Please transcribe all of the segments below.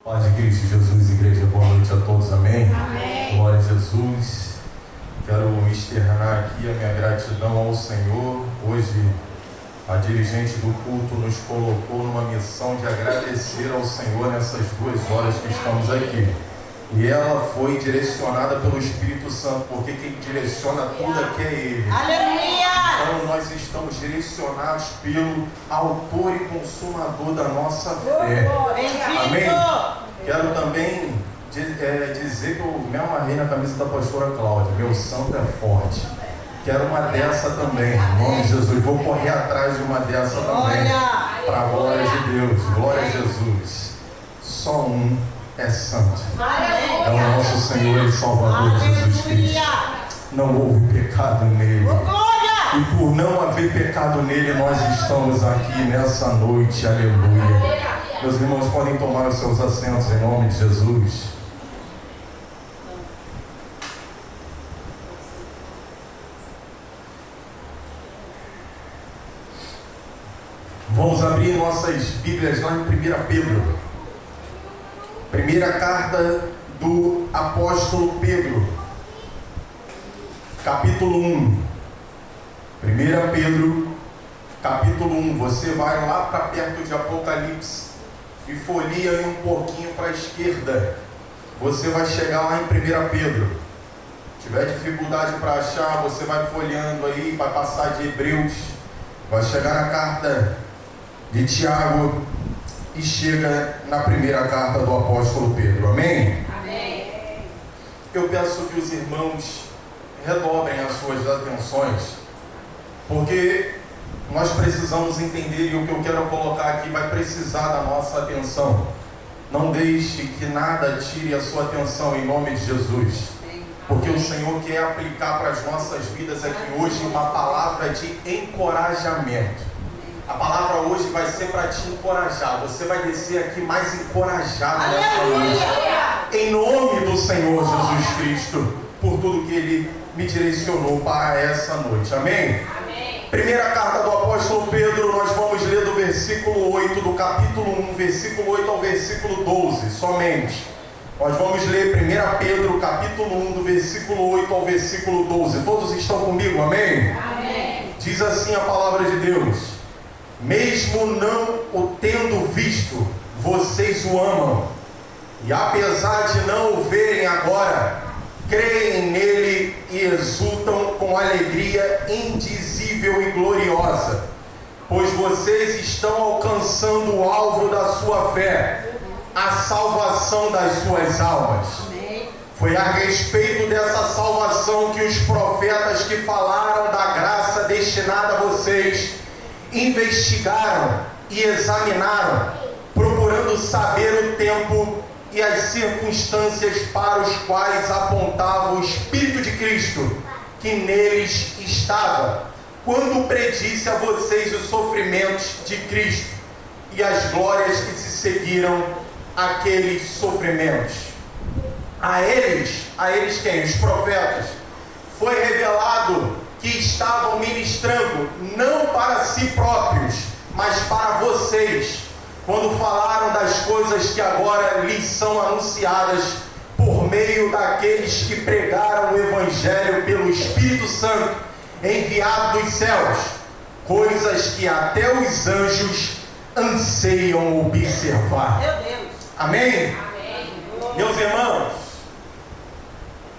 Paz de Cristo Jesus, igreja, boa noite a todos, amém? Amém. Glória a Jesus. Quero externar aqui a minha gratidão ao Senhor. Hoje a dirigente do culto nos colocou numa missão de agradecer ao Senhor nessas 2 horas que estamos aqui. E ela foi direcionada pelo Espírito Santo, porque quem direciona tudo aqui é Ele. Aleluia! Então nós estamos direcionados pelo autor e consumador da nossa fé. Amém? Quero também dizer que eu me amarrei na camisa da pastora Cláudia. Meu santo é forte. Quero uma dessa também, em nome de Jesus. Vou correr atrás de uma dessa também. Para a glória de Deus. Glória a Jesus. Só um é santo. É o nosso Senhor e Salvador Jesus Cristo. Não houve pecado nele. E por não haver pecado nele, nós estamos aqui nessa noite. Aleluia. Meus irmãos, podem tomar os seus assentos em nome de Jesus. Vamos abrir nossas Bíblias lá em 1 Pedro. Primeira carta do apóstolo Pedro, capítulo 1. 1 Pedro, capítulo 1. Você vai lá para perto de Apocalipse e folheia aí um pouquinho para a esquerda. Você vai chegar lá em 1 Pedro. Se tiver dificuldade para achar, você vai folheando aí, vai passar de Hebreus, vai chegar na carta de Tiago e chega na primeira carta do apóstolo Pedro. Amém? Amém. Eu peço que os irmãos redobrem as suas atenções, porque nós precisamos entender, e o que eu quero colocar aqui vai precisar da nossa atenção. Não deixe que nada tire a sua atenção em nome de Jesus, porque o Senhor quer aplicar para as nossas vidas aqui hoje uma palavra de encorajamento. A palavra hoje vai ser para te encorajar. Você vai descer aqui mais encorajado nessa noite, em nome do Senhor Jesus Cristo, por tudo que Ele me direcionou para essa noite. Amém? Primeira carta do apóstolo Pedro, nós vamos ler do versículo 8 do capítulo 1, versículo 8 ao versículo 12, somente. Nós vamos ler 1 Pedro, capítulo 1, do versículo 8 ao versículo 12. Todos estão comigo, amém? Amém. Diz assim a palavra de Deus: mesmo não o tendo visto, vocês o amam, e apesar de não o verem agora, creem nele e exultam com alegria indizível e gloriosa, pois vocês estão alcançando o alvo da sua fé, a salvação das suas almas. Foi a respeito dessa salvação que os profetas que falaram da graça destinada a vocês investigaram e examinaram, procurando saber o tempo e as circunstâncias para os quais apontava o Espírito de Cristo, que neles estava, quando predisse a vocês os sofrimentos de Cristo e as glórias que se seguiram àqueles sofrimentos. A eles quem? Os profetas, foi revelado que estavam ministrando não para si próprios, mas para vocês, quando falaram das coisas que agora lhes são anunciadas por meio daqueles que pregaram o Evangelho pelo Espírito Santo enviado dos céus, coisas que até os anjos anseiam observar. Meu Deus. Amém? Amém. Meus irmãos,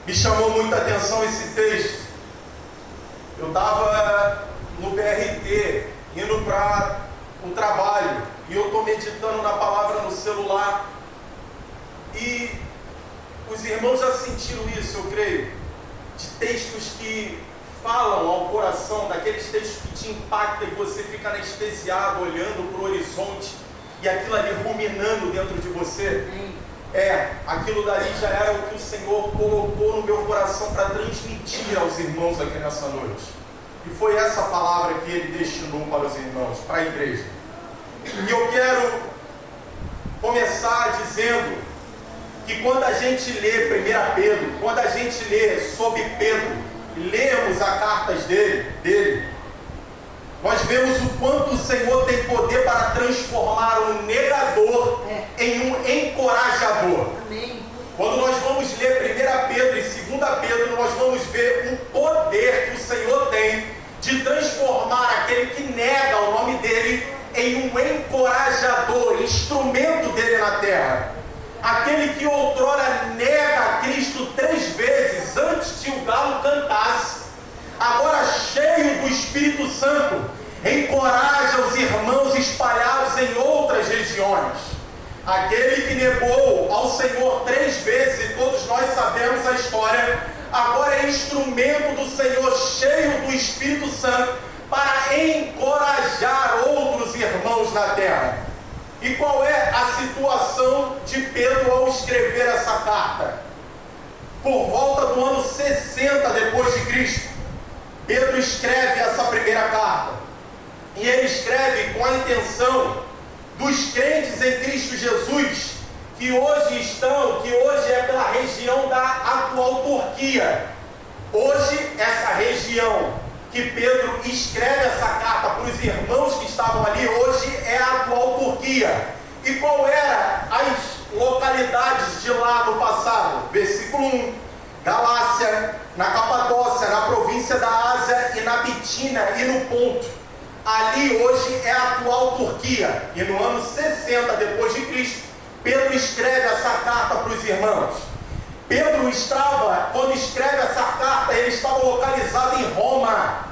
me chamou muita atenção esse texto. Eu estava no BRT, indo para um trabalho, e eu estou meditando na palavra no celular, e os irmãos já sentiram isso, eu creio, de textos que falam ao coração, daqueles textos que te impactam e você fica anestesiado, olhando para o horizonte, e aquilo ali ruminando dentro de você. Aquilo dali já era o que o Senhor colocou no meu coração para transmitir aos irmãos aqui nessa noite. E foi essa palavra que Ele destinou para os irmãos, para a igreja. E eu quero começar dizendo que quando a gente lê 1 Pedro, quando a gente lê sobre Pedro, e lemos as cartas dele, nós vemos o quanto o Senhor tem poder para transformar um negador em um encorajador. terra. Aquele que outrora nega Cristo 3 vezes antes que o galo cantasse, agora cheio do Espírito Santo, encoraja os irmãos espalhados em outras regiões. Aquele que negou ao Senhor 3 vezes, e todos nós sabemos a história, agora é instrumento do Senhor, cheio do Espírito Santo, para encorajar outros irmãos na terra. E qual é a situação de Pedro ao escrever essa carta? Por volta do ano 60 depois de Cristo, Pedro escreve essa primeira carta. E ele escreve com a intenção dos crentes em Cristo Jesus, que hoje é pela região da atual Turquia. Hoje, essa região que Pedro escreve essa carta para os irmãos que estavam ali, hoje é a atual Turquia. E qual era as localidades de lá no passado? Versículo 1, Galácia, na Capadócia, na província da Ásia e na Bitínia e no Ponto. Ali hoje é a atual Turquia. E no ano 60 depois de Cristo, Pedro escreve essa carta para os irmãos. Pedro quando escreve essa carta, ele estava localizado em Roma.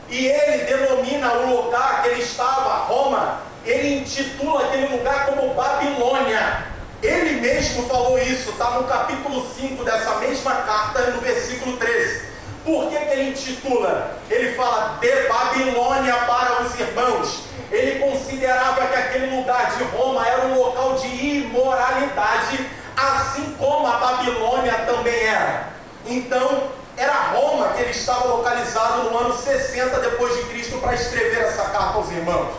E ele denomina o lugar que ele estava, Roma, ele intitula aquele lugar como Babilônia. Ele mesmo falou isso, está no capítulo 5 dessa mesma carta, no versículo 13. Por que ele intitula? Ele fala de Babilônia para os irmãos. Ele considerava que aquele lugar de Roma era um local de imoralidade, assim como a Babilônia também era. Então, era Roma que ele estava localizado no ano 60 depois de Cristo para escrever essa carta aos irmãos.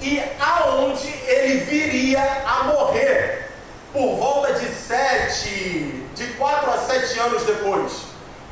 E aonde ele viria a morrer, por volta de 4 a 7 anos depois.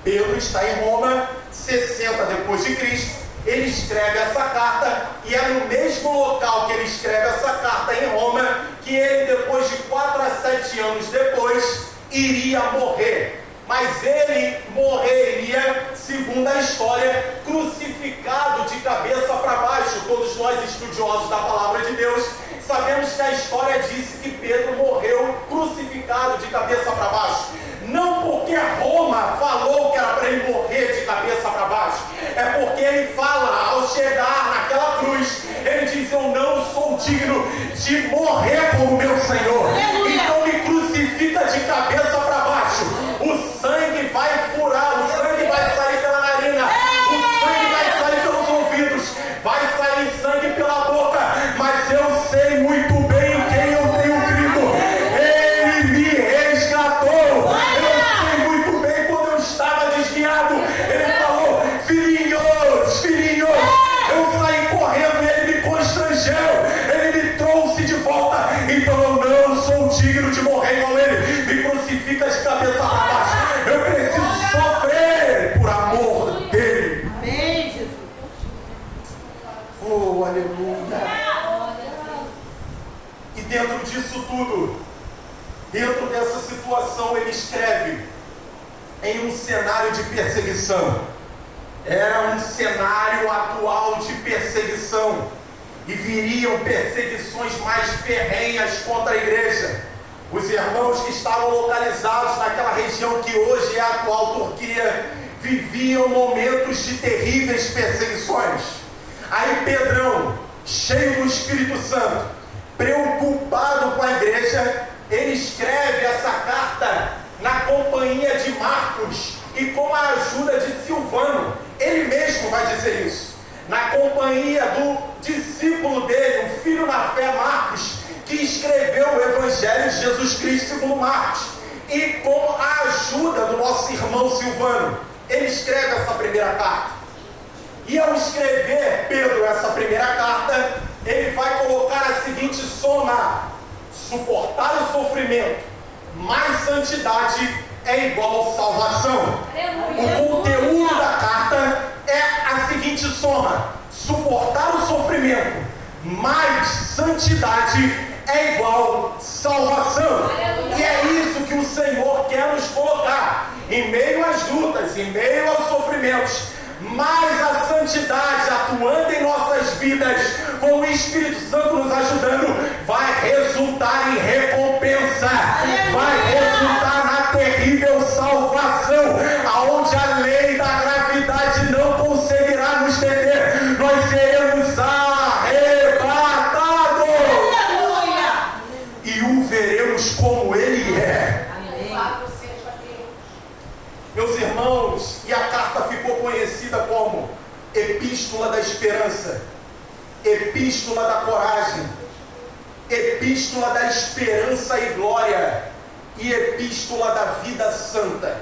Pedro está em Roma, 60 depois de Cristo, ele escreve essa carta, e é no mesmo local que ele escreve essa carta em Roma, que ele, depois de 4 a 7 anos depois, iria morrer. Mas ele morreria, segundo a história, crucificado de cabeça para baixo. Todos nós, estudiosos da palavra de Deus, sabemos que a história disse que Pedro morreu crucificado de cabeça para baixo. Não porque Roma falou que era para ele morrer de cabeça para baixo, é porque ele fala, ao chegar naquela cruz, ele diz: eu não sou digno de morrer como meu Senhor. Então me crucifica de cabeça para baixo. O sangue vai furar, o sangue vai sair pela narina, o sangue vai sair pelos ouvidos, vai sair sangue pela boca, mas eu sei muito bem em quem eu tenho crido. Ele me resgatou. Eu sei muito bem, quando eu estava desviado, ele falou: filhinhos, eu saí correndo e ele me constrangeu, ele me trouxe de volta. Então eu não sou digno de morrer igual ele. Me crucifica de cabeça para baixo. Eu preciso sofrer por amor dele. Amém, Jesus. Oh, aleluia. E dentro disso tudo, dentro dessa situação, ele escreve em um cenário de perseguição. Era um cenário atual de perseguição, e viriam perseguições mais ferrenhas contra a igreja. Os irmãos que estavam localizados naquela região que hoje é a atual Turquia, viviam momentos de terríveis perseguições. Aí Pedrão, cheio do Espírito Santo, preocupado com a igreja, ele escreve essa carta na companhia de Marcos e com a ajuda de Silvano. Ele mesmo vai dizer isso. Na companhia do discípulo dele, um filho na fé, Marcos, que escreveu o Evangelho de Jesus Cristo segundo Marcos. E com a ajuda do nosso irmão Silvano, ele escreve essa primeira carta. E ao escrever, Pedro, essa primeira carta, ele vai colocar a seguinte soma: suportar o sofrimento mais santidade é igual salvação. O conteúdo da carta é a seguinte soma: suportar o sofrimento mais santidade é igual salvação. E é isso que o Senhor quer nos colocar. Em meio às lutas, em meio aos sofrimentos, mais a santidade atuando em nossas vidas, com o Espírito Santo nos ajudando, vai resultar em recompensa, vai resultar na terrível salvação, aonde a lei da gravidade não conseguirá nos deter, nós seremos arrebatados e o veremos como ele é. Meus irmãos, e a carta ficou conhecida como Epístola da Esperança, Epístola da Coragem, Epístola da Esperança e Glória e Epístola da Vida Santa.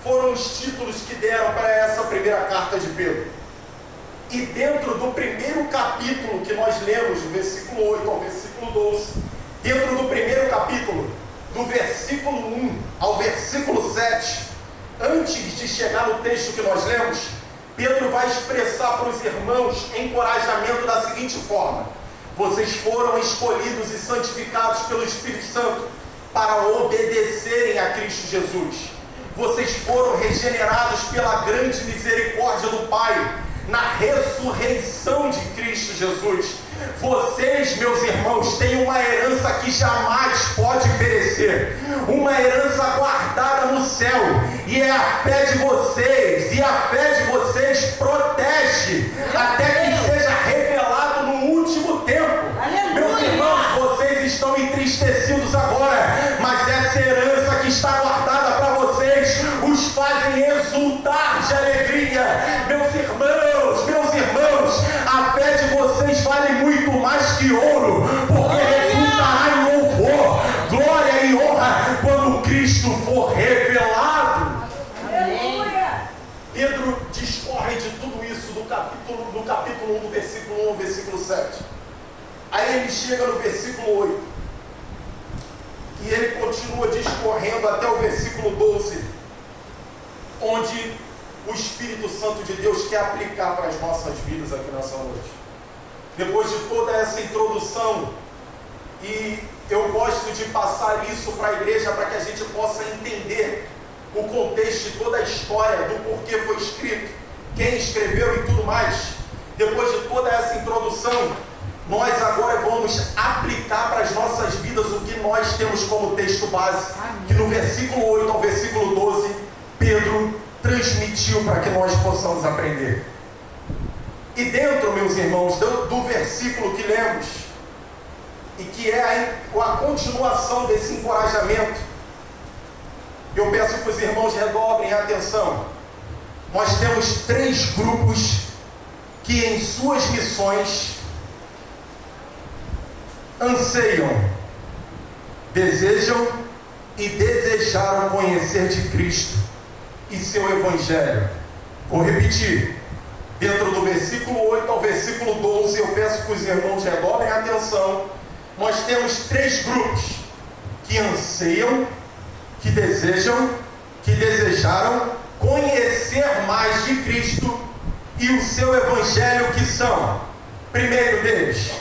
Foram os títulos que deram para essa primeira carta de Pedro. E dentro do primeiro capítulo que nós lemos, do versículo 8 ao versículo 12, dentro do primeiro capítulo, do versículo 1 ao versículo 7, antes de chegar no texto que nós lemos, Pedro vai expressar para os irmãos encorajamento da seguinte forma: vocês foram escolhidos e santificados pelo Espírito Santo para obedecerem a Cristo Jesus. Vocês foram regenerados pela grande misericórdia do Pai, na ressurreição de Cristo Jesus. Vocês, meus irmãos, têm uma herança que jamais pode perecer, uma herança guardada no céu, e é a fé de vocês, e a fé de vocês protege até que seja revelado no último tempo. Aleluia. Meus irmãos, vocês estão entristecidos agora, mas essa herança que está guardada para vocês os fazem exultar de alegria. Meus irmãos, a fé de vocês vale muito mais que ouro, porque resultará em louvor, glória e honra quando Cristo for revelado. Aleluia. Pedro discorre de tudo isso do capítulo 1, do versículo 1 ao versículo 7. Aí ele chega no versículo 8 e ele continua discorrendo até o versículo 12, onde o Espírito Santo de Deus quer aplicar para as nossas vidas aqui nessa noite. Depois de toda essa introdução, e eu gosto de passar isso para a igreja para que a gente possa entender o contexto de toda a história, do porquê foi escrito, quem escreveu e tudo mais. Depois de toda essa introdução, nós agora vamos aplicar para as nossas vidas o que nós temos como texto base, que no versículo 8 ao versículo 12, Pedro transmitiu para que nós possamos aprender. E dentro, meus irmãos, do versículo que lemos, e que é a continuação desse encorajamento, eu peço que os irmãos redobrem a atenção. Nós temos 3 grupos que em suas missões anseiam, desejam e desejaram conhecer de Cristo e seu Evangelho. Vou repetir. Dentro do versículo 8 ao versículo 12, eu peço que os irmãos redobrem a atenção. Nós temos 3 grupos que anseiam, que desejam, que desejaram conhecer mais de Cristo e o seu Evangelho, que são: primeiro deles,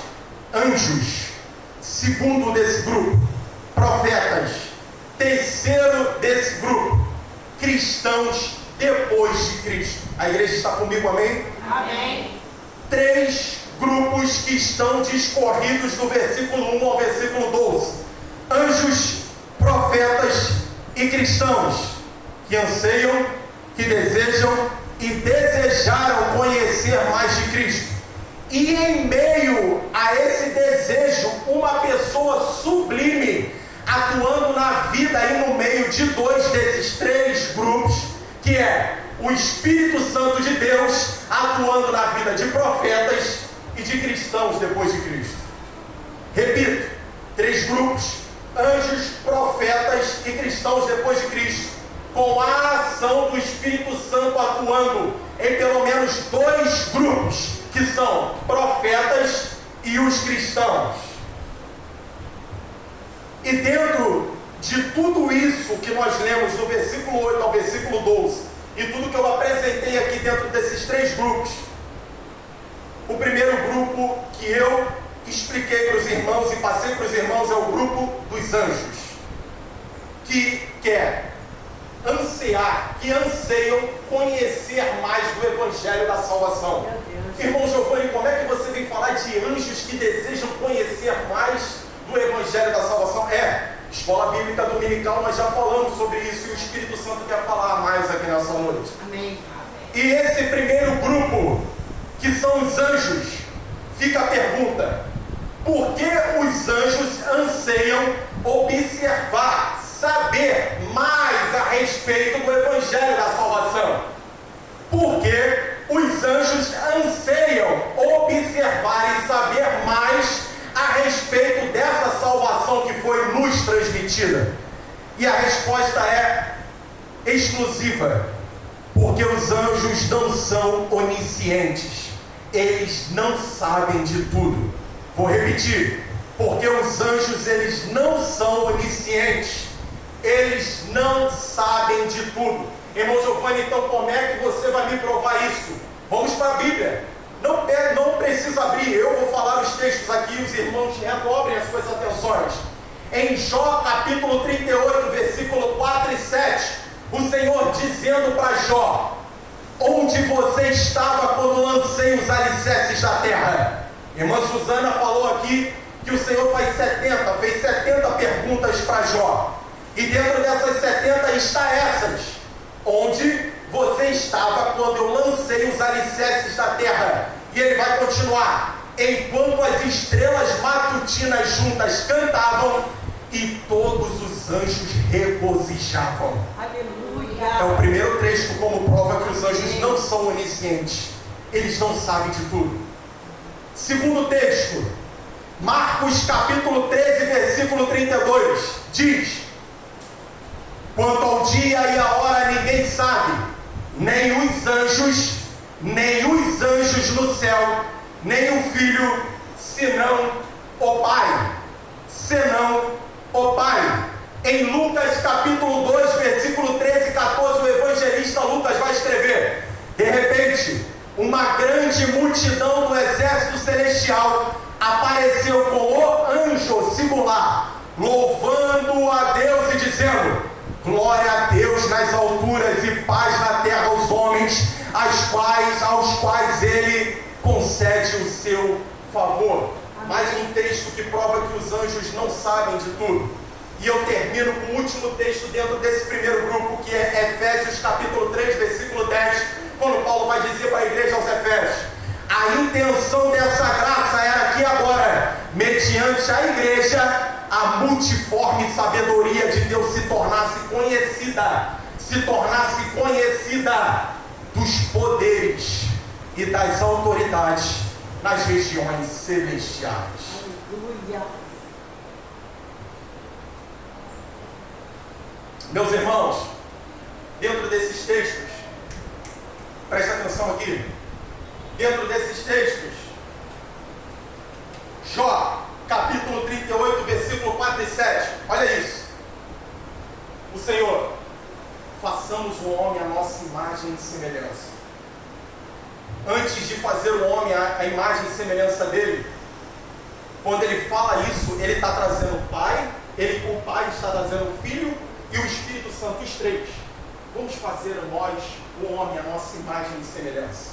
anjos; segundo desse grupo, profetas; terceiro desse grupo, cristãos depois de Cristo. A igreja está comigo, amém? Amém. 3 grupos que estão discorridos do versículo 1 ao versículo 12: anjos, profetas e cristãos, que anseiam, que desejam e desejaram conhecer mais de Cristo. E em meio a esse desejo, uma pessoa sublime atuando na vida e no meio de 2 desses 3 grupos, que é o Espírito Santo de Deus atuando na vida de profetas e de cristãos depois de Cristo. Repito, 3 grupos: anjos, profetas e cristãos depois de Cristo, com a ação do Espírito Santo atuando em pelo menos 2 grupos, que são profetas e os cristãos. E dentro de tudo isso que nós lemos do versículo 8 ao versículo 12, e tudo que eu apresentei aqui dentro desses 3 grupos, o primeiro grupo que eu expliquei para os irmãos e passei para os irmãos é o grupo dos anjos, que quer ansiar, que anseiam conhecer mais do Evangelho da salvação. Irmão Giovanni, como é que você vem falando falar de anjos que desejam conhecer mais do Evangelho da Salvação. Escola Bíblica Dominical, nós já falamos sobre isso e o Espírito Santo quer falar mais aqui nessa noite. Amém. E esse primeiro grupo, que são os anjos, fica a pergunta: por que os anjos anseiam observar, saber mais a respeito do Evangelho da Salvação? Porque os anjos anseiam observar e saber mais a respeito dessa salvação que foi nos transmitida. E a resposta é exclusiva, porque os anjos não são oniscientes, eles não sabem de tudo. Vou repetir: porque os anjos, eles não são oniscientes, eles não sabem de tudo. Irmão Giovanni, então como é que você vai me provar isso? Vamos para a Bíblia. Não precisa abrir, eu vou falar os textos aqui, os irmãos redobrem as suas atenções. Em Jó capítulo 38, versículo 4 e 7, o Senhor dizendo para Jó: onde você estava quando lancei os alicerces da terra? Irmã Suzana falou aqui que o Senhor fez 70 perguntas para Jó. E dentro dessas 70 está essas: onde você estava quando eu lancei os alicerces da terra? E ele vai continuar: enquanto as estrelas matutinas juntas cantavam e todos os anjos regozijavam. Aleluia. É o primeiro texto como prova que os anjos não são oniscientes, eles não sabem de tudo. Segundo texto, Marcos capítulo 13, versículo 32, diz: quanto ao dia e a hora ninguém sabe, nem os anjos no céu, nem o Filho, senão o Pai. Em Lucas capítulo 2, versículo 13 e 14, o evangelista Lucas vai escrever: de repente, uma grande multidão do exército celestial apareceu com o anjo singular, louvando a Deus e dizendo: glória a Deus nas alturas e paz na terra aos homens, aos quais ele concede o seu favor. Mais um texto que prova que os anjos não sabem de tudo. E eu termino com o último texto dentro desse primeiro grupo, que é Efésios capítulo 3, versículo 10, quando Paulo vai dizer para a igreja aos Efésios: a intenção dessa graça era que agora, mediante a igreja, a multiforme sabedoria de Deus se tornasse conhecida dos poderes e das autoridades nas regiões celestiais. Aleluia. Meus irmãos, dentro desses textos, preste atenção aqui, dentro desses textos, Jó, capítulo 38, versículo 4 e 7, olha isso: o Senhor: façamos o homem à nossa imagem e semelhança. Antes de fazer o homem a imagem e semelhança dele, quando ele fala isso, ele está trazendo o Pai, o Pai está trazendo o Filho e o Espírito Santo, os três. Vamos fazer nós, o homem, a nossa imagem e semelhança.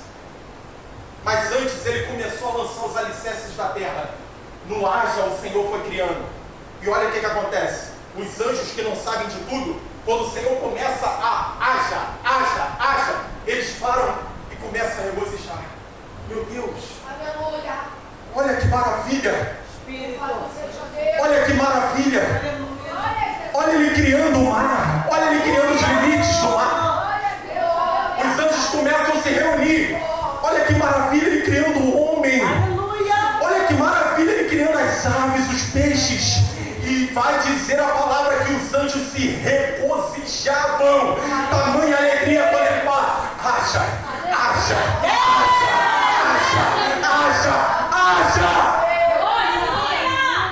Mas antes ele começou a lançar os alicerces da terra. No haja o Senhor foi criando. E olha o que acontece: os anjos que não sabem de tudo, quando o Senhor começa a haja, eles param e começam a regozijar. Meu Deus, Aleluia. olha que maravilha! Espírito. Olha que maravilha! Aleluia. Olha ele criando o mar, olha ele criando os limites do mar. Os anjos começam a se reunir. Olha que maravilha ele criando o homem. Aleluia. Olha que maravilha ele criando as aves, os peixes. E vai dizer a palavra que os anjos se regozijavam. Tamanha alegria quando ele fala: haja.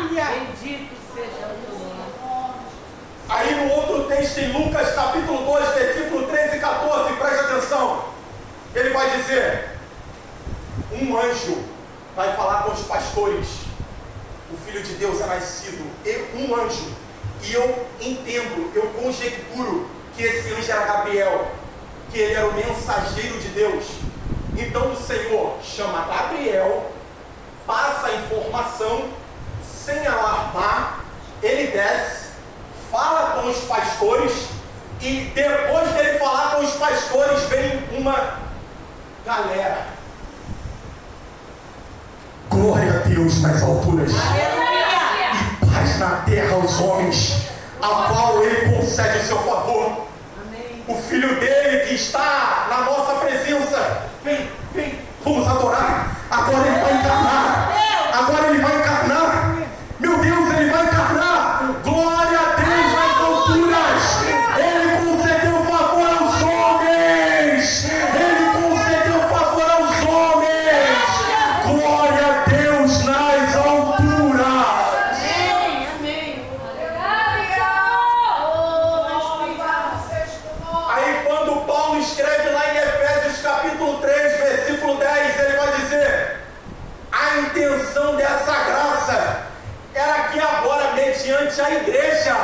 Bendito seja o Senhor. Aí no outro texto, em Lucas capítulo 2, versículo 13 e 14, preste atenção. Ele vai dizer: um anjo vai falar com os pastores. O Filho de Deus é nascido. Um anjo. E eu entendo, eu conjecturo que esse anjo era Gabriel, que ele era o mensageiro de Deus. Então o Senhor chama Gabriel, passa a informação, sem alarmar, ele desce, fala com os pastores, e depois dele falar com os pastores, vem uma galera. Glória a Deus nas alturas. E paz na terra aos homens, a qual ele concede o seu favor. O filho dele que está na nossa presença, vem, vamos adorar. Agora ele vai encarnar. Agora ele vai encarnar. Meu Deus, ele vai encarnar. Glória a Deus nas alturas. Ele concedeu favor aos homens. Ele concedeu favor aos homens. Glória a Deus nas alturas. Aí quando Paulo escreve lá em Efésios capítulo 3, versículo 10, ele vai dizer: a intenção dessa graça era que agora, mediante a igreja,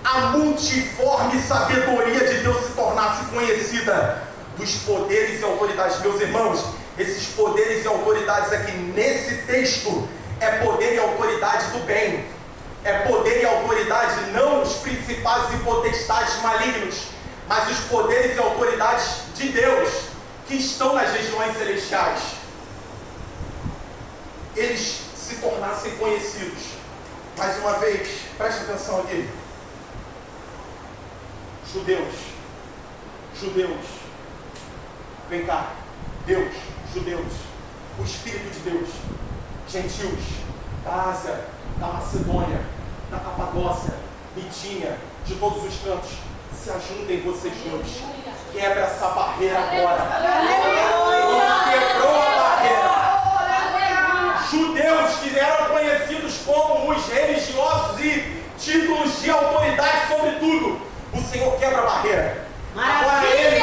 a multiforme sabedoria de Deus se tornasse conhecida dos poderes e autoridades. Meus irmãos, esses poderes e autoridades aqui nesse texto é poder e autoridade do bem, é poder e autoridade não os principais e potestades malignos, mas os poderes e autoridades de Deus que estão nas regiões celestiais. Eles se tornassem conhecidos. Mais uma vez, preste atenção aqui. Judeus, vem cá. Deus, judeus, o Espírito de Deus, gentios, da Ásia, da Macedônia, da Capadócia, Bitínia, de todos os cantos, se ajuntem vocês juntos. Quebra essa barreira agora. Quebrou a barreira. Judeus que eram conhecidos como os religiosos e títulos de autoridade sobre tudo, o Senhor quebra a barreira. Agora eles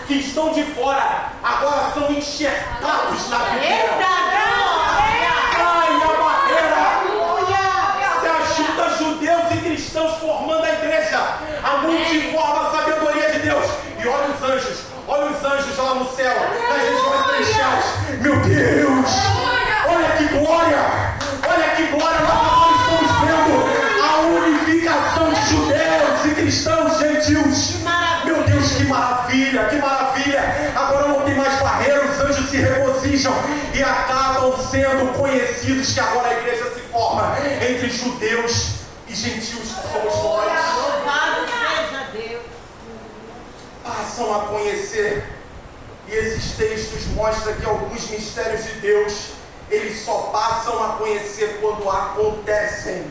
que estão de fora, agora são enxertados na videira. Ai, a barreira! Se ajuda judeus e cristãos formando a igreja, a multiforme sabedoria de Deus. E olha os anjos lá no céu, nas regiões celestiais. Meu Deus! Olha que glória! Nós agora estamos vendo a unificação de judeus e cristãos gentios. Meu Deus, que maravilha! Agora não tem mais barreira, os anjos se regozijam e acabam sendo conhecidos, que agora a igreja se forma entre judeus e gentios, que somos nós. Louvado seja Deus. Passam a conhecer, e esses textos mostram que alguns mistérios de Deus, eles só passam a conhecer quando acontecem.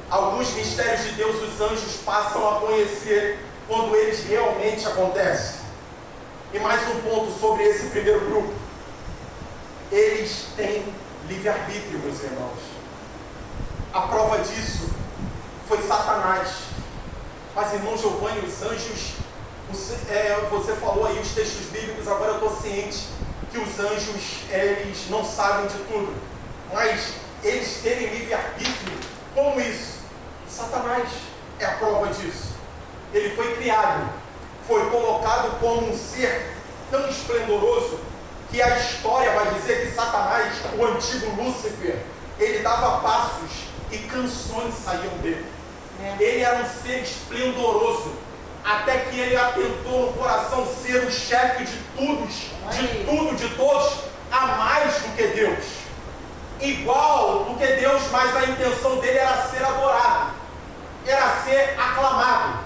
Alguns mistérios de Deus, os anjos passam a conhecer quando eles realmente acontecem. E mais um ponto sobre esse primeiro grupo: eles têm livre-arbítrio, meus irmãos. A prova disso foi Satanás. Mas, irmão Giovanni, os anjos, você falou aí os textos bíblicos, agora eu estou ciente que os anjos, eles não sabem de tudo, mas eles terem livre-arbítrio. Como isso? Satanás é a prova disso. Ele foi criado, foi colocado como um ser tão esplendoroso que a história vai dizer que Satanás, o antigo Lúcifer, ele dava passos e canções saíam dele. Ele era um ser esplendoroso, até que ele atentou no coração ser o chefe de tudo, de todos, a mais do que Deus. Igual do que Deus, mas a intenção dele era ser adorado, era ser aclamado.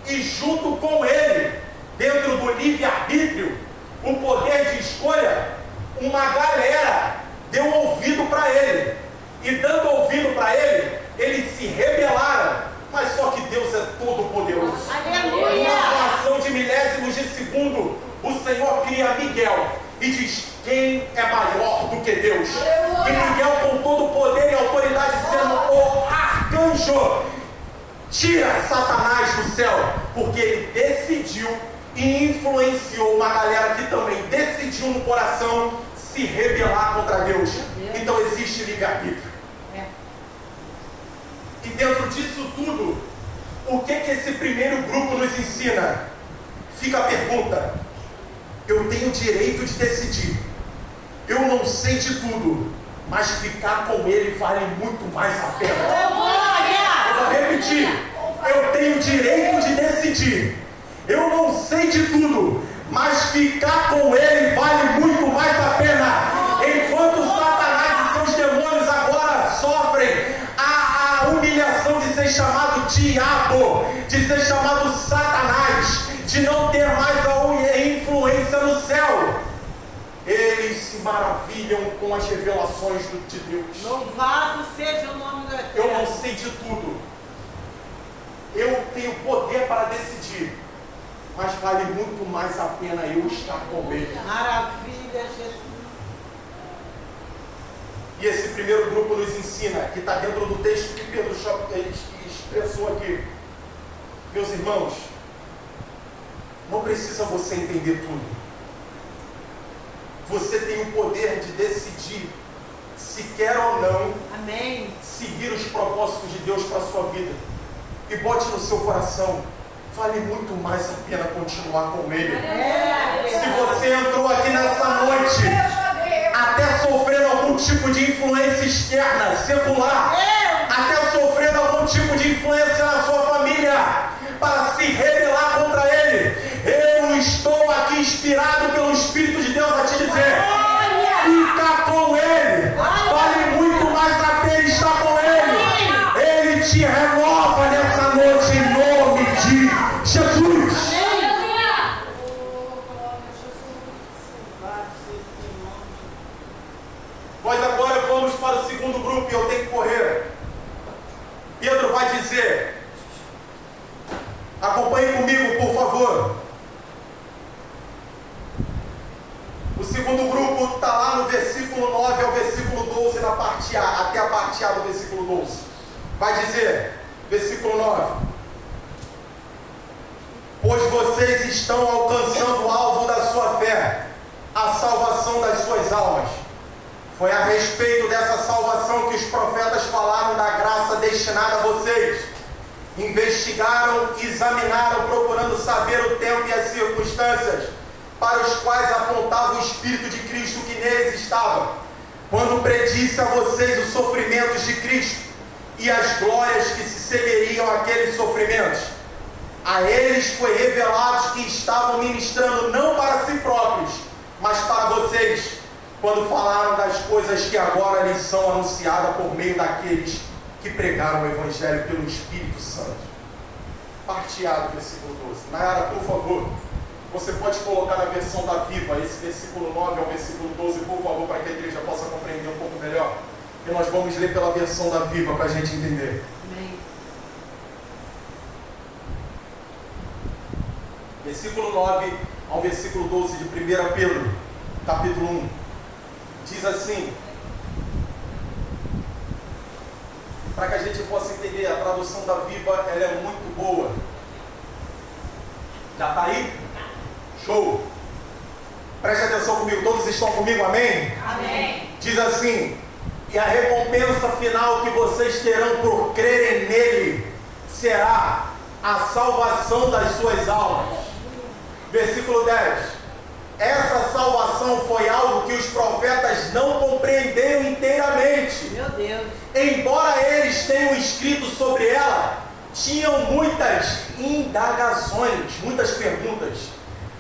E junto com ele, dentro do livre-arbítrio, o poder de escolha, uma galera deu ouvido para ele. E dando ouvido para ele, eles se rebelaram. Mas só que Deus é todo poderoso. Aleluia! Uma fração de milésimos de segundo, o Senhor cria Miguel e diz: quem é maior do que Deus? Aleluia! E Miguel, com todo o poder e autoridade, sendo o arcanjo, tira Satanás do céu, porque ele decidiu e influenciou uma galera que também decidiu no coração se rebelar contra Deus. Então existe livre-arbítrio. E dentro disso tudo, o que esse primeiro grupo nos ensina? Fica a pergunta: eu tenho o direito de decidir. Eu não sei de tudo, mas ficar com Ele vale muito mais a pena. Glória! Eu vou repetir, eu tenho direito de decidir. Eu não sei de tudo, mas ficar com Ele vale muito mais a pena. Enquanto Satanás e seus demônios agora sofrem a humilhação de ser chamado diabo, de ser chamado Satanás, de não ter mais a influência no céu, eles se maravilham com as revelações de Deus. Louvado seja o nome do Eterno. Eu não sei de tudo. Eu tenho poder para decidir, mas vale muito mais a pena eu estar com Ele. Maravilha, Jesus. E esse primeiro grupo nos ensina, que está dentro do texto que Pedro expressou aqui. Meus irmãos, não precisa você entender tudo. Você tem o poder de decidir se quer ou não Amém. seguir os propósitos de Deus para a sua vida. E bote no seu coração, vale muito mais a pena continuar com Ele. Se você entrou aqui nessa noite até sofrendo algum tipo de influência externa, secular, até sofrendo algum tipo de influência na sua família, para se rebelar contra Ele, eu estou aqui inspirado pelo Espírito de Deus a te dizer, fica com Ele, vale muito mais a pena estar com Ele. Ele te renova nessa noite em nome de Jesus. Nós agora vamos para o segundo grupo e eu tenho que correr. Pedro vai dizer, acompanhe comigo, por favor. O segundo grupo está lá no versículo 9 ao versículo 12, na parte A, até a parte A do versículo 12. Vai dizer, versículo 9: pois vocês estão alcançando o alvo da sua fé, a salvação das suas almas. Foi a respeito dessa salvação que os profetas falaram da graça destinada a vocês. Investigaram, examinaram, procurando saber o tempo e as circunstâncias para os quais apontava o Espírito de Cristo que neles estava, quando predisse a vocês os sofrimentos de Cristo e as glórias que se seguiriam àqueles sofrimentos. A eles foi revelado que estavam ministrando não para si próprios, mas para vocês, quando falaram das coisas que agora lhes são anunciadas por meio daqueles que pregaram o Evangelho pelo Espírito Santo. Parte A do versículo 12. Nayara, por favor, você pode colocar na versão da Viva esse versículo 9 ao versículo 12, por favor, para que a igreja possa compreender um pouco melhor. E nós vamos ler pela versão da Viva para a gente entender. Amém. Versículo 9 ao versículo 12 de 1 Pedro, capítulo 1. Diz assim, para que a gente possa entender, a tradução da Viva, ela é muito boa. Já está aí? Show! Preste atenção comigo, todos estão comigo, amém? Amém. Diz assim, e a recompensa final que vocês terão por crerem nele será a salvação das suas almas. Versículo 10. Essa salvação foi algo que os profetas não compreenderam inteiramente. Meu Deus. Embora eles tenham escrito sobre ela, tinham muitas indagações, muitas perguntas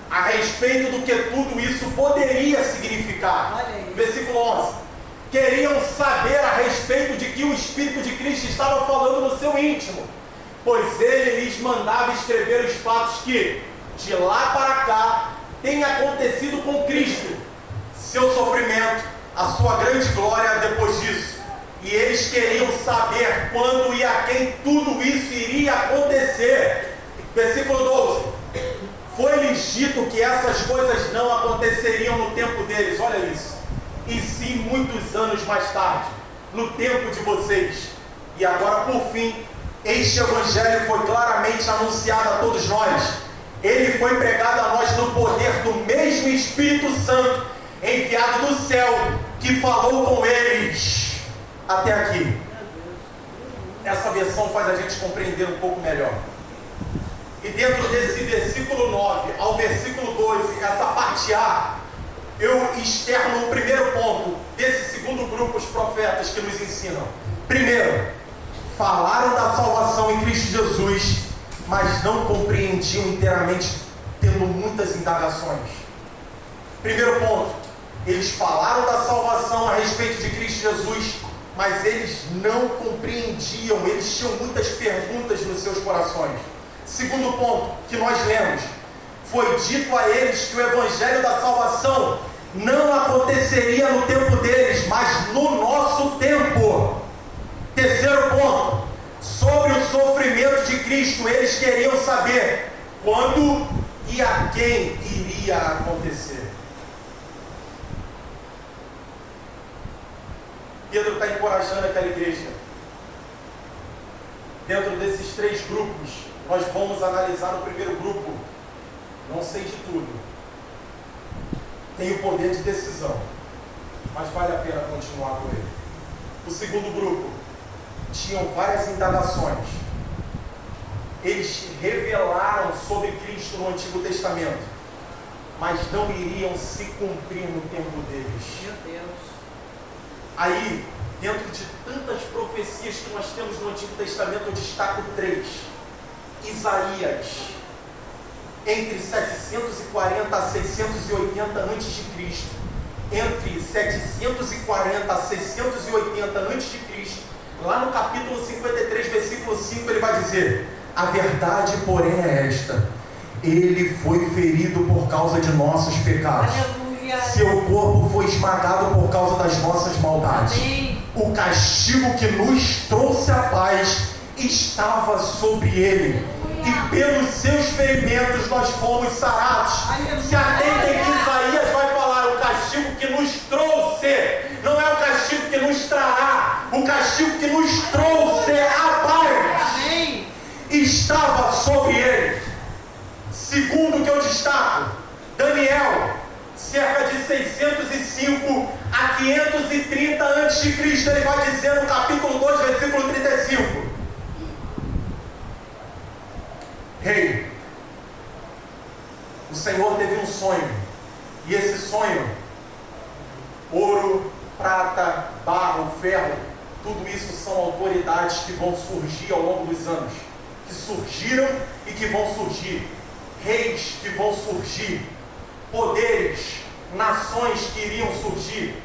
a respeito do que tudo isso poderia significar. Olha aí. Versículo 11. Queriam saber a respeito de que o Espírito de Cristo estava falando no seu íntimo, pois ele lhes mandava escrever os fatos que, de lá para cá, tem acontecido com Cristo, seu sofrimento, a sua grande glória depois disso. E eles queriam saber quando e a quem tudo isso iria acontecer. Versículo 12. Foi-lhes dito que essas coisas não aconteceriam no tempo deles, olha isso, e sim muitos anos mais tarde, no tempo de vocês. E agora, por fim, este Evangelho foi claramente anunciado a todos nós. Ele foi pregado a nós no poder do mesmo Espírito Santo, enviado do céu, que falou com eles. Até aqui. Essa versão faz a gente compreender um pouco melhor. E dentro desse versículo 9 ao versículo 12, essa parte A, eu externo o primeiro ponto. desse segundo grupo os profetas que nos ensinam? Primeiro, falaram da salvação em Cristo Jesus, mas não compreendiam inteiramente, tendo muitas indagações. Primeiro ponto, eles falaram da salvação a respeito de Cristo Jesus, mas eles não compreendiam, eles tinham muitas perguntas nos seus corações. Segundo ponto que nós lemos, foi dito a eles que o evangelho da salvação não aconteceria no tempo deles, mas no nosso tempo. Terceiro ponto, sobre o sofrimento de Cristo, eles queriam saber quando e a quem iria acontecer. Pedro está encorajando aquela igreja. Dentro desses três grupos, nós vamos analisar o primeiro grupo. Não sei de tudo. Tem o poder de decisão, mas vale a pena continuar com ele. O segundo grupo tinham várias indagações. Eles revelaram sobre Cristo no Antigo Testamento, mas não iriam se cumprir no tempo deles. Meu Deus. Aí, dentro de tantas profecias que nós temos no Antigo Testamento, eu destaco três. Isaías, entre 740 a 680 a.C., entre 740 a 680 a.C., lá no capítulo 53, versículo 5, ele vai dizer: a verdade, porém, é esta: ele foi ferido por causa de nossos pecados. Aleluia. Seu corpo foi esmagado por causa das nossas maldades. Amém. O castigo que nos trouxe a paz estava sobre ele, e pelos seus ferimentos nós fomos sarados. Aleluia. Se atentem que Isaías vai falar: o castigo que nos trouxe, não é o castigo que nos trará, o castigo que nos trouxe a paz. Amém. Estava sobre ele. Segundo que eu destaco, Daniel, cerca de 605 a 530 a.C., ele vai dizer no capítulo 2, versículo 35: Rei, o Senhor teve um sonho, e esse sonho, ouro, prata, barro, ferro, tudo isso são autoridades que vão surgir ao longo dos anos, que surgiram e que vão surgir, reis que vão surgir, poderes, nações que iriam surgir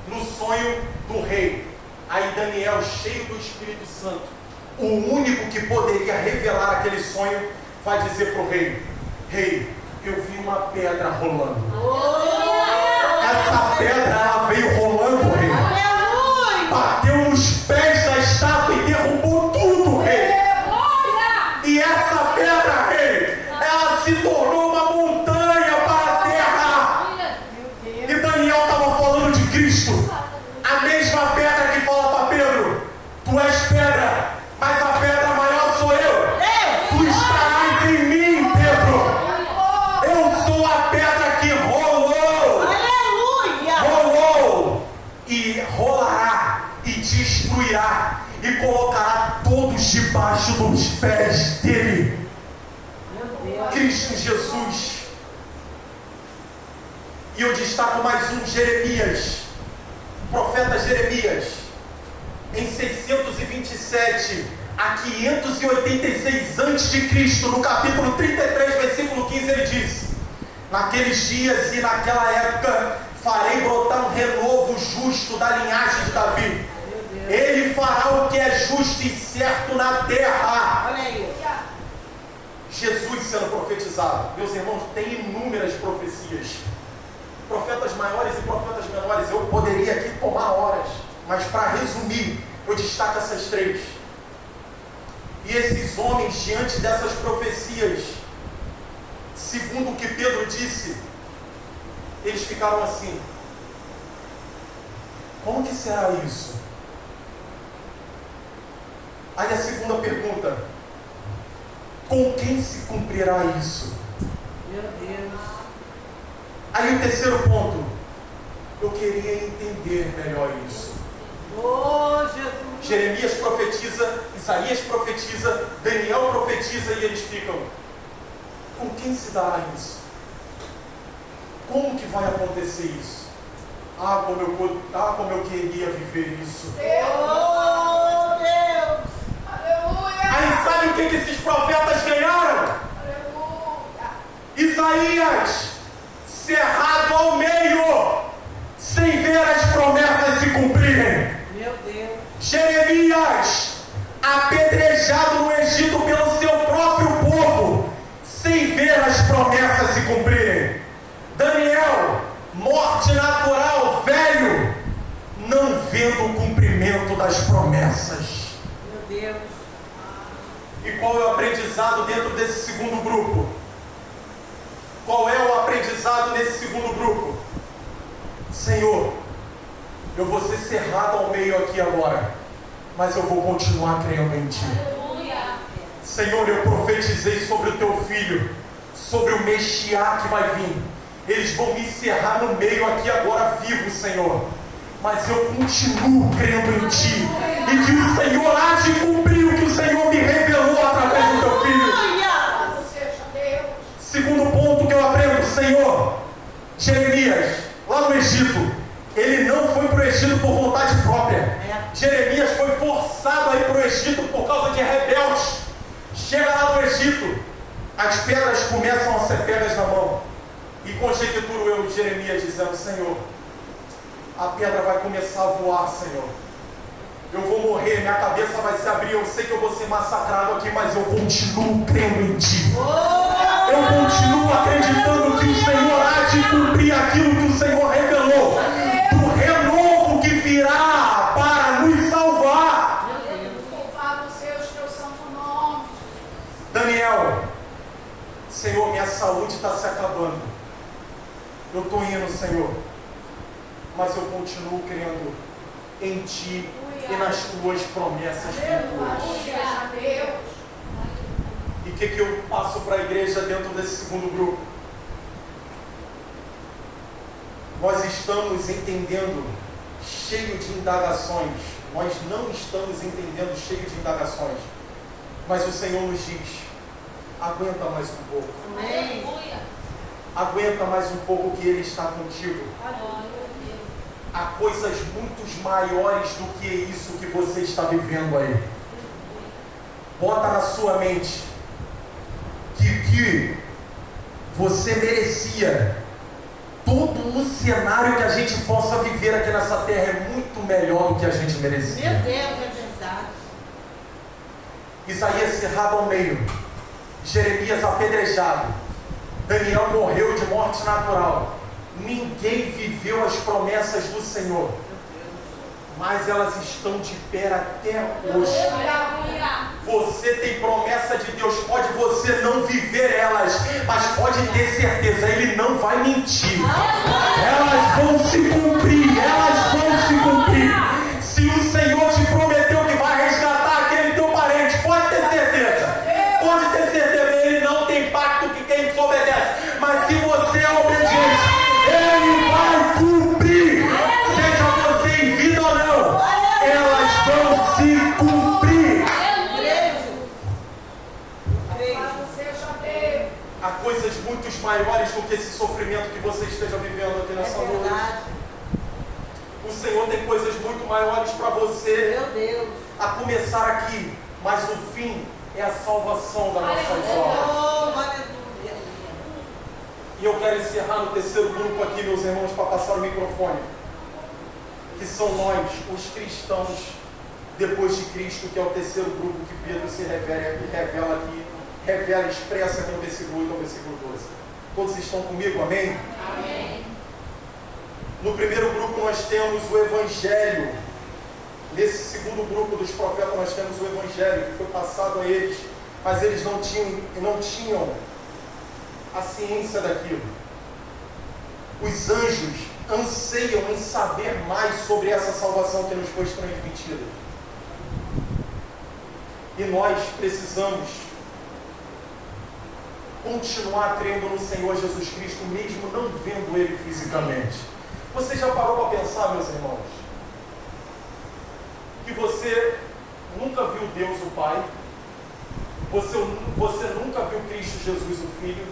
no sonho do rei. Aí Daniel, cheio do Espírito Santo, o único que poderia revelar aquele sonho, vai dizer para o rei: Rei, eu vi uma pedra rolando. Essa pedra, ela veio rolando, rei. Aleluia. Bateu nos pés da estátua e derrubou tudo, rei. E essa pedra, rei, ela se tornou uma montanha para a terra. Meu E Deus. Daniel estava falando de Cristo. A mesma pedra que fala para Pedro: tu és pedra, mas a pedra maior sou eu. Tu estarás em mim, Pedro. Eu sou a pedra que rolou. Aleluia. Rolou e rolará e destruirá e colocará todos debaixo dos pés dele. Meu Deus. Cristo Jesus. E eu destaco mais um, Jeremias, o profeta Jeremias, em 627 a 586 a.C., no capítulo 33, versículo 15, ele disse: naqueles dias e naquela época farei brotar um renovo justo da linhagem de Davi. Ele fará o que é justo e certo na terra. Olha aí. Jesus sendo profetizado. Meus irmãos, tem inúmeras profecias, profetas maiores e profetas menores. Eu poderia aqui tomar horas, mas para resumir, eu destaco essas três. E esses homens, diante dessas profecias, segundo o que Pedro disse, eles ficaram assim: como que será isso? Aí a segunda pergunta: com quem se cumprirá isso? Meu Deus. Aí o terceiro ponto: eu queria entender melhor isso. Oh, Jesus. Jeremias profetiza, Isaías profetiza, Daniel profetiza, e eles ficam: com quem se dará isso? Como que vai acontecer isso? como eu queria viver isso. Oh, Deus. Aleluia. Aí sabe o que esses profetas ganharam? Aleluia. Isaías, cerrado ao meio, sem ver as promessas se cumprirem. Meu Deus. Jeremias, apedrejado no Egito pelo seu próprio povo, sem ver as promessas se cumprirem. Daniel, morte natural, velho, não vendo o cumprimento das promessas. Meu Deus. E qual é o aprendizado dentro desse segundo grupo? Qual é o aprendizado nesse segundo grupo? Senhor, eu vou ser cerrado ao meio aqui agora, mas eu vou continuar crendo em Ti. Senhor, eu profetizei sobre o Teu Filho, sobre o Mexiá que vai vir. Eles vão me encerrar no meio aqui agora vivo, Senhor. Mas eu continuo crendo em Ti. E que o Senhor há de cumprir o que o Senhor me revelou através do Teu Filho. Louvado seja Deus. Segundo ponto que eu aprendo, Senhor, Jeremias, lá no Egito, ele não foi para o Egito por vontade própria. Jeremias foi forçado a ir para o Egito por causa de rebeldes. Chega lá no Egito, as pedras começam a ser pegas na mão. E conjecturo eu, Jeremias, dizendo: Senhor, a pedra vai começar a voar, Senhor. Eu vou morrer, minha cabeça vai se abrir, eu sei que eu vou ser massacrado aqui, mas eu continuo crendo em Ti. Eu continuo acreditando que o Senhor há de cumprir aquilo que o Senhor revelou. Do renovo que virá para nos salvar. Louvado seja o Teu santo nome. Daniel, Senhor, minha saúde está se acabando. Eu estou indo, Senhor, mas eu continuo crendo em Ti e nas Tuas promessas Louvado futuras. seja Deus. E o que eu passo para a igreja dentro desse segundo grupo? Nós estamos entendendo cheio de indagações. Nós não estamos entendendo cheio de indagações. Mas o Senhor nos diz: aguenta mais um pouco. Amém. Aguenta mais um pouco que Ele está contigo. Há coisas muito maiores do que isso que você está vivendo aí. Bota na sua mente que você merecia. Todo o cenário que a gente possa viver aqui nessa terra é muito melhor do que a gente merecia. Meu Deus, é verdade. Isaías cerrado ao meio, Jeremias apedrejado, Daniel morreu de morte natural. Ninguém viveu as promessas do Senhor, mas elas estão de pé até hoje. Você tem promessa de Deus, pode você não viver elas, mas pode ter certeza, Ele não vai mentir. Elas vão se cumprir, elas vão se cumprir. Se o Senhor te prometeu que vai resgatar aquele teu parente, pode ter certeza. Pode ter certeza, Ele não tem pacto que quem desobedece. Mas se você é obediente, Ele vai cumprir. Seja você em vida ou não, elas vão se cumprir. Louvado seja Deus. Há coisas muito maiores do que esse sofrimento que você esteja vivendo aqui nessa É noite. verdade. O Senhor tem coisas muito maiores para você, Meu Deus. a começar aqui, mas o fim é a salvação da nossa alma. Oh, aleluia. E eu quero encerrar no terceiro grupo aqui, meus irmãos, para passar o microfone, que são nós, os cristãos depois de Cristo, que é o terceiro grupo que Pedro se revela aqui, expressa aqui no versículo 8 ao versículo 12. Todos estão comigo? Amém? Amém. No primeiro grupo nós temos o Evangelho. Nesse segundo grupo dos profetas nós temos o Evangelho que foi passado a eles, mas eles não tinham a ciência daquilo. Os anjos anseiam em saber mais sobre essa salvação que nos foi transmitida. E nós precisamos continuar crendo no Senhor Jesus Cristo, mesmo não vendo Ele fisicamente. Você já parou para pensar, meus irmãos, que você nunca viu Deus o Pai, você nunca viu Cristo Jesus o Filho,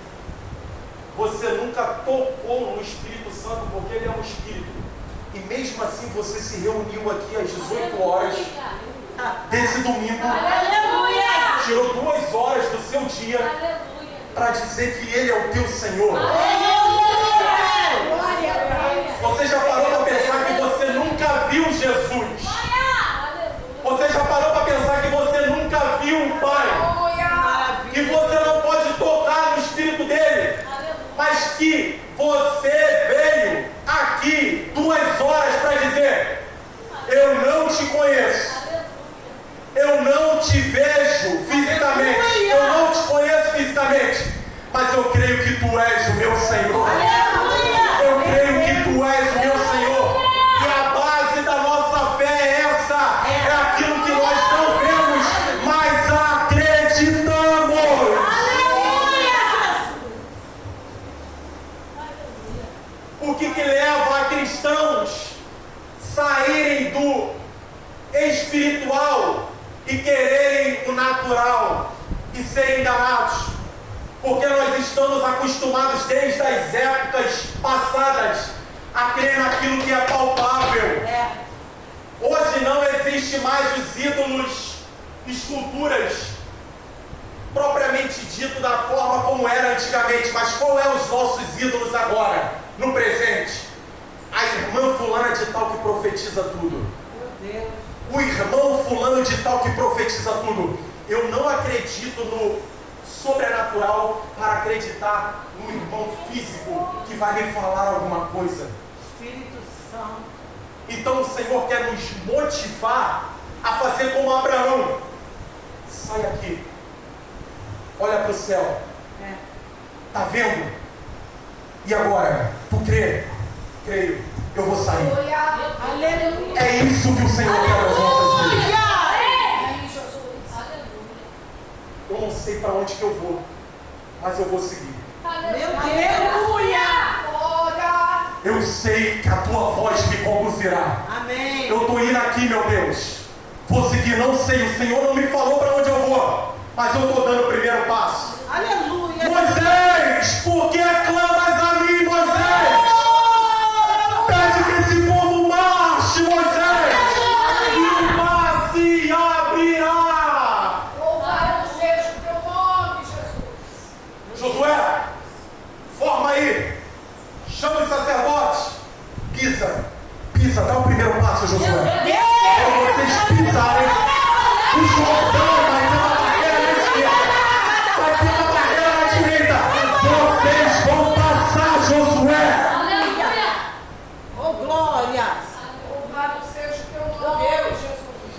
você nunca tocou no Espírito Santo, porque Ele é um Espírito, E mesmo assim você se reuniu aqui às 18 horas desse domingo, Aleluia! tirou 2 horas do seu dia para dizer que Ele é o teu Senhor. Glória a Deus. Você já parou para pensar que você nunca viu Jesus? Você já parou para pensar que você nunca viu o Pai? Que você não pode tocar no Espírito dele, mas que você veio aqui 2 horas para dizer: eu não te conheço, eu não te vejo fisicamente, eu não te conheço fisicamente, mas eu creio que tu és o meu Senhor. Eu creio que tu és o meu Senhor. E a base da nossa fé é essa, é aquilo que nós não vemos, mas acreditamos. O que leva a cristãos saírem do espiritual e quererem o natural e serem enganados? Porque nós estamos acostumados desde as épocas passadas a crer naquilo que é palpável. Hoje não existe mais os ídolos, esculturas, propriamente dito da forma como era antigamente. Mas qual é os nossos ídolos agora, no presente? A irmã fulana de tal que profetiza tudo. O irmão fulano de tal que profetiza tudo. Eu não acredito no sobrenatural para acreditar no irmão físico que vai me falar alguma coisa. Espírito Santo. Então o Senhor quer nos motivar a fazer como Abraão. Sai aqui, olha para o céu, tá vendo? E agora? Tu crê? Creio, eu vou sair. Aleluia! É isso que o Senhor quer das nossas vidas. Eu não sei para onde que eu vou, mas eu vou seguir. Eu sei que a tua voz me conduzirá. Amém. Eu estou indo aqui, meu Deus. Vou seguir, não sei, o Senhor não me falou para onde eu vou, mas eu estou dando o primeiro passo. Aleluia! Moisés, por que clamas a mim, Moisés? Pede que esse povo marche, Moisés, e o mar se abrirá. Louvado seja o teu nome, Jesus. Josué, forma aí, chama os sacerdotes, pisa, dá o primeiro passo, Josué. Quando vocês pisarem, o Jordão vai ter uma barreira na esquerda, vai ter uma barreira na direita. Vocês vão passar, Josué. Oh, glória! Louvado seja o teu nome, Jesus.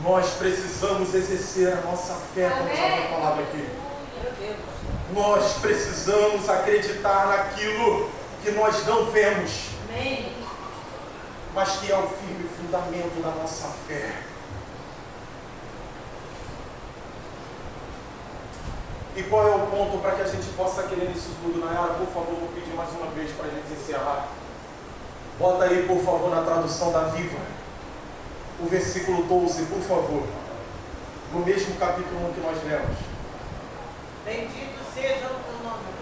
Nós precisamos exercer a nossa fé, como já foi falado aqui. Meu Deus! Nós precisamos acreditar naquilo que nós não vemos, Amém. mas que é o firme fundamento da nossa fé. E qual é o ponto para que a gente possa crer nisso tudo? Nayara, por favor, vou pedir mais uma vez para a gente encerrar. Bota aí, por favor, na tradução da Viva, o versículo 12, por favor, no mesmo capítulo 1 que nós lemos. Bendito seja o teu nome.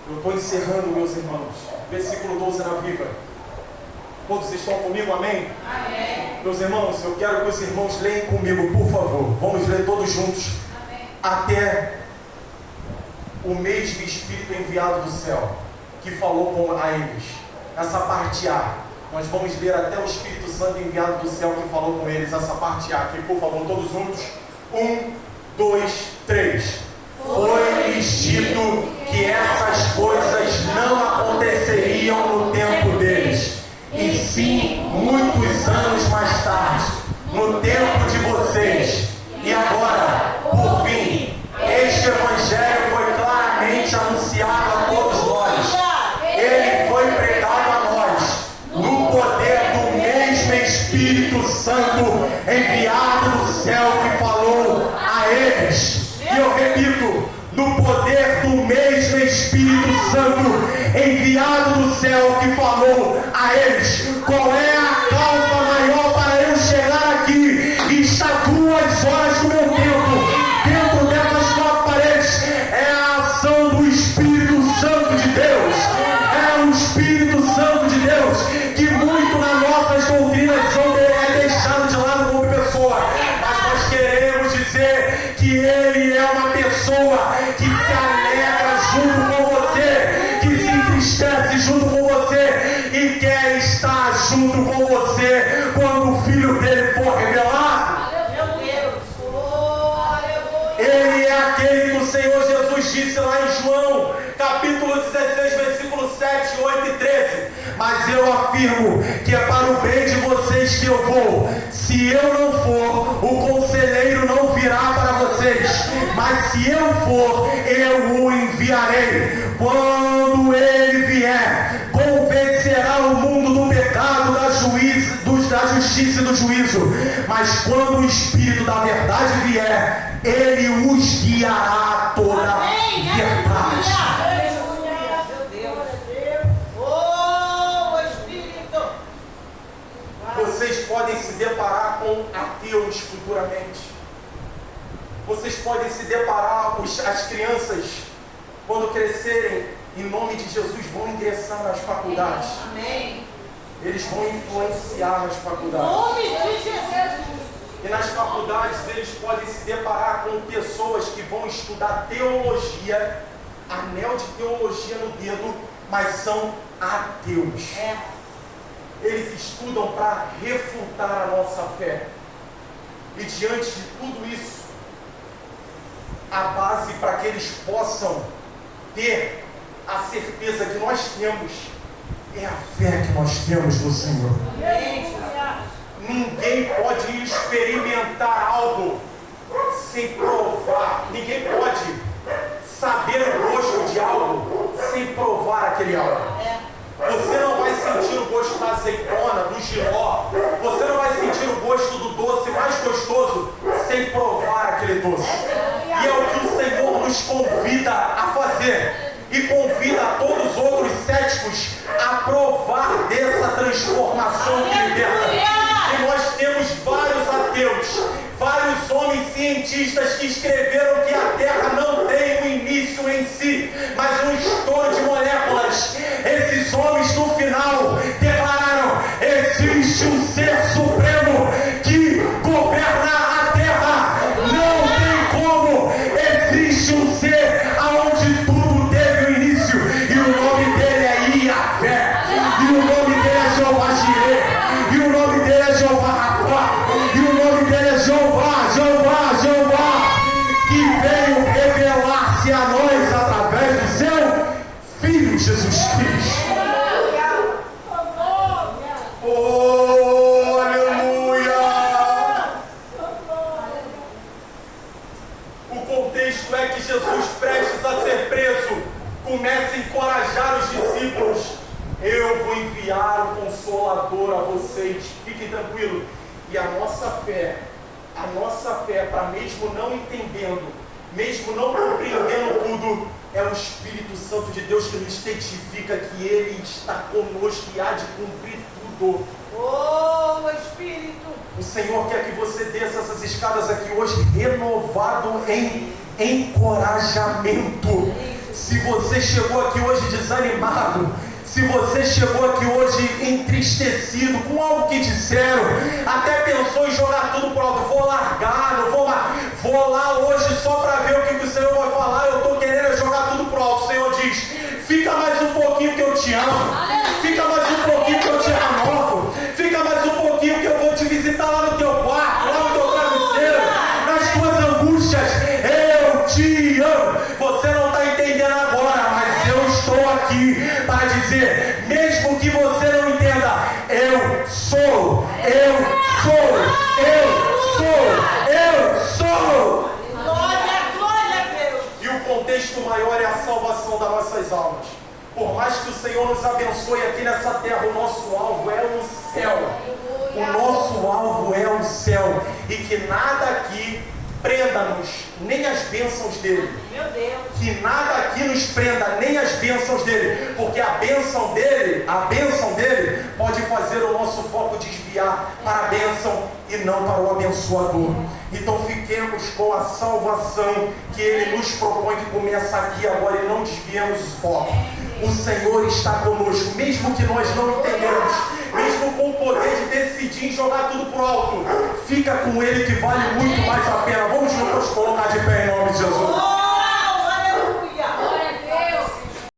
Eu estou encerrando, meus irmãos. Versículo 12 na Viva. Todos estão comigo, amém? Amém. Meus irmãos, eu quero que os irmãos leiam comigo, por favor. Vamos ler todos juntos. Amém. Até o mesmo Espírito enviado do céu, que falou a eles. Essa parte A. Nós vamos ler até o Espírito Santo enviado do céu que falou com eles. Essa parte A aqui, por favor, todos juntos. 1, 2, 3. Foi-lhes dito que essas coisas não aconteceriam no tempo deles, e sim muitos anos mais tarde, no tempo de vocês. E agora, por fim, este Evangelho foi claramente anunciado a todos nós. Ele foi pregado a nós, no poder do mesmo Espírito Santo enviado do céu que falou a eles. E eu repito, no poder do mesmo Espírito Santo enviado do céu que falou a eles. Qual é a causa maior para eu chegar aqui e estar 2 horas do meu tempo dentro dessas 4 paredes? É a ação do Espírito Santo de Deus. você que Ele é uma pessoa que se alegra junto com você, que se entristece junto com você e quer estar junto com você quando o Filho dele for revelado. Meu Deus. Ele é aquele que o Senhor Jesus disse lá em João, capítulo 16, versículo 7, 8 e 13. Mas eu afirmo que é para o bem de vocês que eu vou. Se eu não for, o conselheiro não virá para vocês. Mas se eu for, eu o enviarei. Quando ele vier, convencerá o mundo do pecado, da justiça e do juízo. Mas quando o Espírito da verdade vier, ele os guiará a toda a verdade. Vocês podem se deparar com ateus futuramente. Vocês podem se deparar, as crianças, quando crescerem, em nome de Jesus, vão ingressar nas faculdades. Amém. Eles vão influenciar nas Em faculdades. nome de Jesus. E nas faculdades eles podem se deparar com pessoas que vão estudar teologia, anel de teologia no dedo, mas são ateus. Eles estudam para refutar a nossa fé. E diante de tudo isso, a base para que eles possam ter a certeza que nós temos é a fé que nós temos no Senhor. Ninguém pode experimentar algo sem provar. Ninguém pode saber o gosto de algo sem provar aquele algo. Você não vai sentir o gosto da azeitona, do jiló. Você não vai sentir o gosto do doce mais gostoso sem provar aquele doce. E é o que o Senhor nos convida a fazer. E convida a todos os outros céticos a provar dessa transformação que liberta. E nós temos vários ateus, vários homens cientistas que escreveram que a Terra não tem um início em si, mas um estouro de moléculas. Esses homens no final declararam: existe um ser supremo que governa a Terra. Não tem como. Existe um ser aonde tudo teve um início, e o nome dele é Iavé, e o nome dele é Jeová Jireh, e o nome dele é Jeová Rapá, e o nome dele é Jeová, que veio revelar-se a nós através do seu Filho Jesus Cristo. Oh, aleluia! O contexto é que Jesus, prestes a ser preso, começa a encorajar os discípulos: eu vou enviar o Consolador a vocês, fiquem tranquilos. E a nossa fé, para mesmo não entendendo, mesmo não compreendendo tudo, é o Espírito Santo de Deus que nos testifica que Ele está conosco e há de cumprir tudo. Oh, Espírito! O Senhor quer que você desça essas escadas aqui hoje renovado em encorajamento. Se você chegou aqui hoje desanimado, se você chegou aqui hoje entristecido com algo que disseram, até pensou em jogar tudo pro alto, vou largar, não vou mais, vou lá hoje só para ver o que o Senhor vai falar, eu estou querendo jogar tudo pro alto. O Senhor diz: fica mais um pouquinho que eu te amo, fica mais um pouquinho que eu te renovo, fica mais um pouquinho que eu vou te visitar lá no teu quarto, lá no teu travesseiro, nas tuas angústias. Eu te amo. Você não está entendendo agora, mas eu estou aqui para dizer, mesmo que você não entenda, eu sou. Glória a Deus! E o contexto maior é a salvação das nossas almas. Por mais que o Senhor nos abençoe aqui nessa terra, o nosso alvo é o céu. O nosso alvo é o céu. E que nada aqui prenda-nos, nem as bênçãos dele. Meu Deus! Que nada aqui nos prenda, nem as bênçãos dele. Porque a bênção dele pode fazer o nosso foco desviar para a bênção e não para o abençoador. Então fiquemos com a salvação que ele nos propõe, que começa aqui agora, e não desviemos o foco. O Senhor está conosco, mesmo que nós não entendemos, mesmo com o poder de decidir jogar tudo pro alto, fica com Ele que vale muito mais a pena. Vamos Vamos colocar de pé em nome de Jesus.